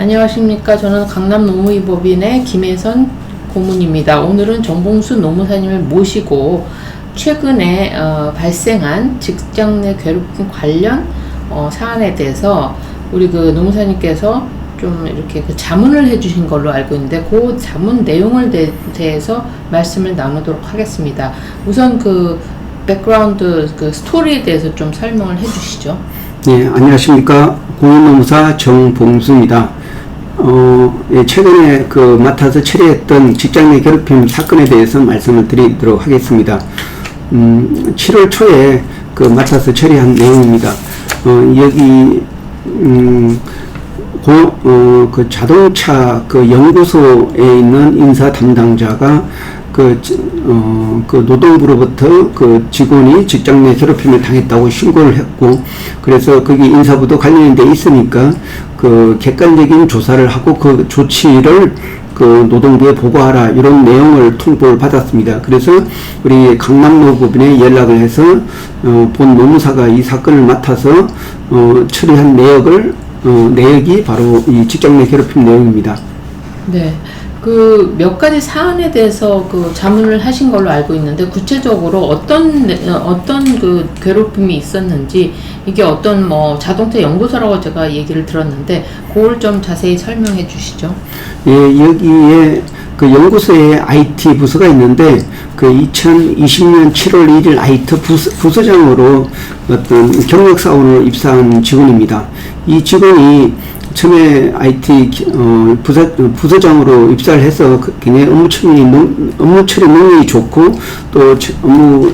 안녕하십니까. 저는 강남 노무위법인의 김혜선 고문입니다. 오늘은 정봉수 노무사님을 모시고 최근에 발생한 직장 내 괴롭힘 관련 사안에 대해서 우리 그 노무사님께서 좀 이렇게 그 자문을 해주신 걸로 알고 있는데 그 자문 내용을 대해서 말씀을 나누도록 하겠습니다. 우선 그 백그라운드 그 스토리에 대해서 좀 설명을 해주시죠. 네, 안녕하십니까. 공인노무사 정봉수입니다. 최근에 맡아서 처리했던 직장 내 괴롭힘 사건에 대해서 말씀을 드리도록 하겠습니다. 7월 초에 맡아서 처리한 내용입니다. 여기, 자동차 연구소에 있는 인사 담당자가 노동부로부터 직원이 직장 내 괴롭힘을 당했다고 신고를 했고, 그래서 거기 인사부도 관련이 돼 있으니까 객관적인 조사를 하고 조치를 노동부에 보고하라, 이런 내용을 통보를 받았습니다. 그래서 우리 강남노법인에 연락을 해서 본 노무사가 이 사건을 맡아서 처리한 내역이 바로 이 직장 내 괴롭힘 내용입니다. 네. 몇 가지 사안에 대해서 자문을 하신 걸로 알고 있는데, 구체적으로 어떤 괴롭힘이 있었는지, 이게 어떤 자동차 연구소라고 제가 얘기를 들었는데, 그걸 좀 자세히 설명해 주시죠. 예, 여기에 연구소에 IT 부서가 있는데, 2020년 7월 1일 IT 부서장으로 어떤 경력사원으로 입사한 직원입니다. 이 직원이 처음에 IT 부서장으로 입사를 해서 굉장히 업무 처리 능력이 좋고, 또 업무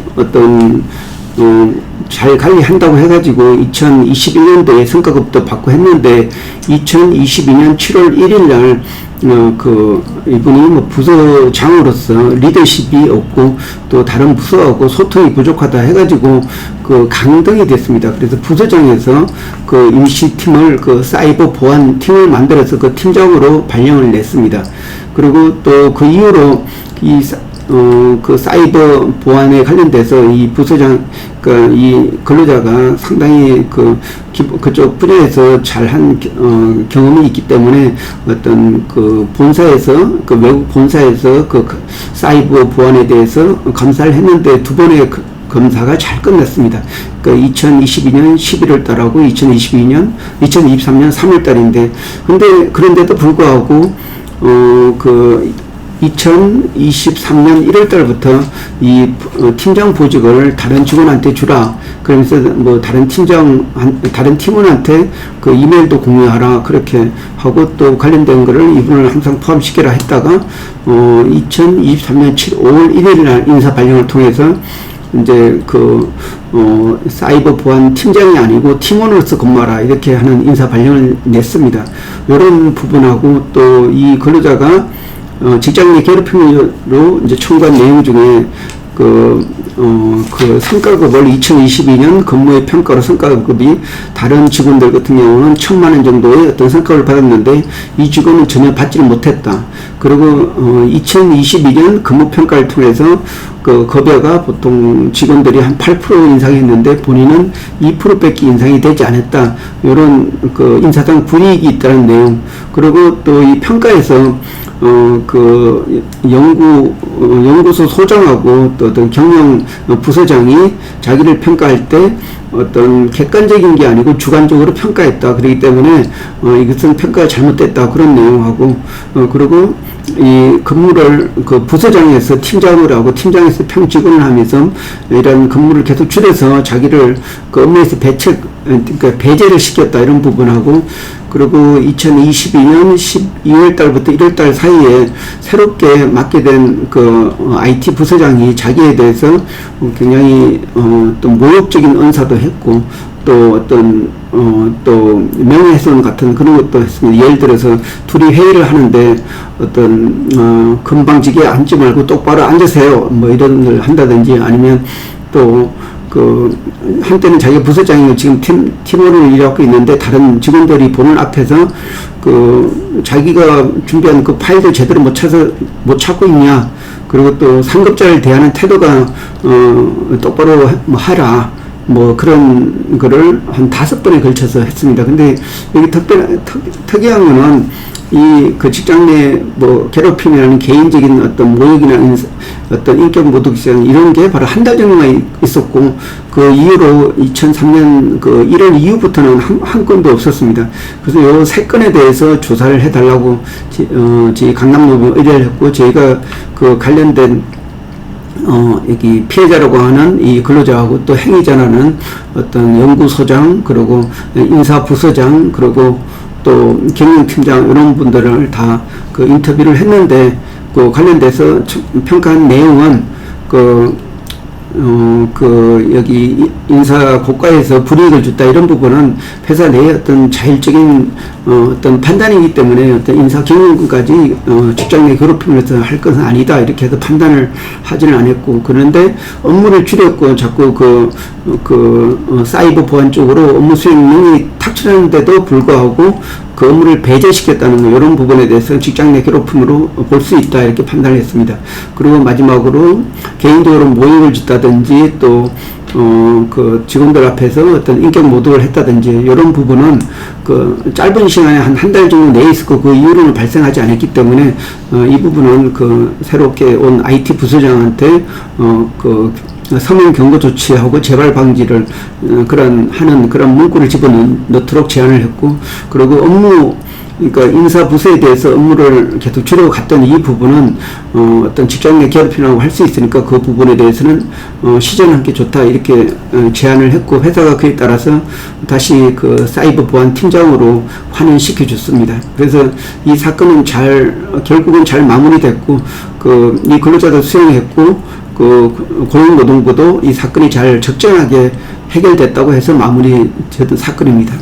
잘 관리한다고 해가지고 2021년도에 성과급도 받고 했는데, 2022년 7월 1일 날 이분이 부서장으로서 리더십이 없고 또 다른 부서하고 소통이 부족하다 해가지고 강등이 됐습니다. 그래서 부서장에서 임시팀을 사이버 보안 팀을 만들어서 팀장으로 발령을 냈습니다. 그리고 또 이후로 사이버 보안에 관련돼서 이 부서장, 이 근로자가 상당히 그쪽 분야에서 잘한 경험이 있기 때문에 어떤 본사에서, 외국 본사에서 사이버 보안에 대해서 검사를 했는데 두 번의 검사가 잘 끝났습니다. 2022년 11월 달하고 2023년 3월 달인데, 그런데도 불구하고, 2023년 1월 달부터 이 팀장 보직을 다른 직원한테 주라. 그러면서 다른 팀원한테 이메일도 공유하라. 그렇게 하고 또 관련된 거를 이분을 항상 포함시키라 했다가, 2023년 5월 1일 날 인사 발령을 통해서 이제 사이버 보안 팀장이 아니고 팀원으로서 근무하라, 이렇게 하는 인사 발령을 냈습니다. 이런 부분하고 또 이 근로자가 직장 내 괴롭힘으로 이제 청구한 내용 중에 성과급을 2022년 근무의 평가로 성과급이 다른 직원들 같은 경우는 1,000만 원 정도의 어떤 성과를 받았는데 이 직원은 전혀 받지를 못했다. 그리고 2022년 근무평가를 통해서 급여가 보통 직원들이 한 8% 인상했는데 본인은 2%밖에 인상이 되지 않았다. 이런 인사상 불이익이 있다는 내용. 그리고 또 이 평가에서 연구소 소장하고 또 어떤 경영 부서장이 자기를 평가할 때 어떤 객관적인 게 아니고 주관적으로 평가했다. 그렇기 때문에 이것은 평가가 잘못됐다. 그런 내용하고, 그리고 이 근무를 부서장에서 팀장을 하고 팀장에서 평직원을 하면서 이런 근무를 계속 줄여서 자기를 업무에서 배제를 시켰다. 이런 부분하고, 그리고 2022년 12월 달부터 1월 달 사이에 새롭게 맡게 된 IT 부서장이 자기에 대해서 굉장히 또 모욕적인 언사도 했고, 또 또 명예훼손 같은 그런 것도 했습니다. 예를 들어서 둘이 회의를 하는데 금방지게 앉지 말고 똑바로 앉으세요. 이런 걸 한다든지, 아니면 또 한때는 자기가 부서장이고 지금 팀원을 일하고 있는데 다른 직원들이 보는 앞에서 자기가 준비한 파일을 제대로 못 찾고 있냐. 그리고 또 상급자를 대하는 태도가 똑바로 하라. 뭐 그런 거를 한 5번에 걸쳐서 했습니다. 근데 여기 특이한 거는 이 그 직장 내 뭐 괴롭힘이라는 개인적인 어떤 모욕이나 어떤 인격 모독성 이런 게 바로 한 달 정도만 있었고 그 이후로 2003년 그 1월 이후부터는 한 건도 없었습니다. 그래서 요 3건에 대해서 조사를 해달라고 저희 강남노무 의뢰를 했고 저희가 그 관련된 여기 피해자라고 하는 이 근로자하고 또 행위자라는 어떤 연구소장 그리고 인사부서장 그리고 또 경영팀장 이런 분들을 다 그 인터뷰를 했는데 그 관련돼서 평가한 내용은 여기 인사 고과에서 불이익을 줬다 이런 부분은 회사 내의 어떤 자율적인 어떤 판단이기 때문에 어떤 인사 경영까지 직장 내 괴롭힘을 해서 할 것은 아니다 이렇게 해서 판단을 하지는 않았고 그런데 업무를 줄였고 자꾸 사이버 보안 쪽으로 업무 수행능이 탁월한데도 불구하고 그 업무를 배제시켰다는 거 이런 부분에 대해서 직장 내 괴롭힘으로 볼 수 있다 이렇게 판단을 했습니다. 그리고 마지막으로 개인적으로 모욕을 짓다든지 또 그 직원들 앞에서 어떤 인격 모독을 했다든지 이런 부분은 그 짧은 시간에 한 달 정도 내에 있었고 그 이후로는 발생하지 않았기 때문에 이 부분은 그 새롭게 온 IT 부서장한테 서면 경고 조치하고 재발 방지를 하는 그런 문구를 집어넣도록 제안을 했고 그리고 그러니까 인사 부서에 대해서 업무를 계속 줄여갔던 이 부분은 어떤 직장 내 괴롭힘이라고 할 수 있으니까 그 부분에 대해서는 시전하는 게 좋다 이렇게 제안을 했고 회사가 그에 따라서 다시 그 사이버 보안 팀장으로 환원시켜 줬습니다. 그래서 이 사건은 결국은 잘 마무리됐고 이 근로자도 수용했고 고용노동부도 이 사건이 잘 적정하게 해결됐다고 해서 마무리된 사건입니다.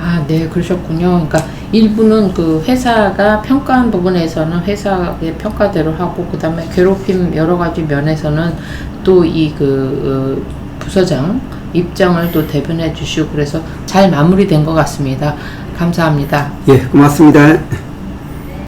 아, 네, 그러셨군요. 그러니까 일부는 그 회사가 평가한 부분에서는 회사의 평가대로 하고 그다음에 괴롭힘 여러 가지 면에서는 또 이 부서장 입장을 또 대변해 주시고 그래서 잘 마무리된 것 같습니다. 감사합니다. 예, 고맙습니다.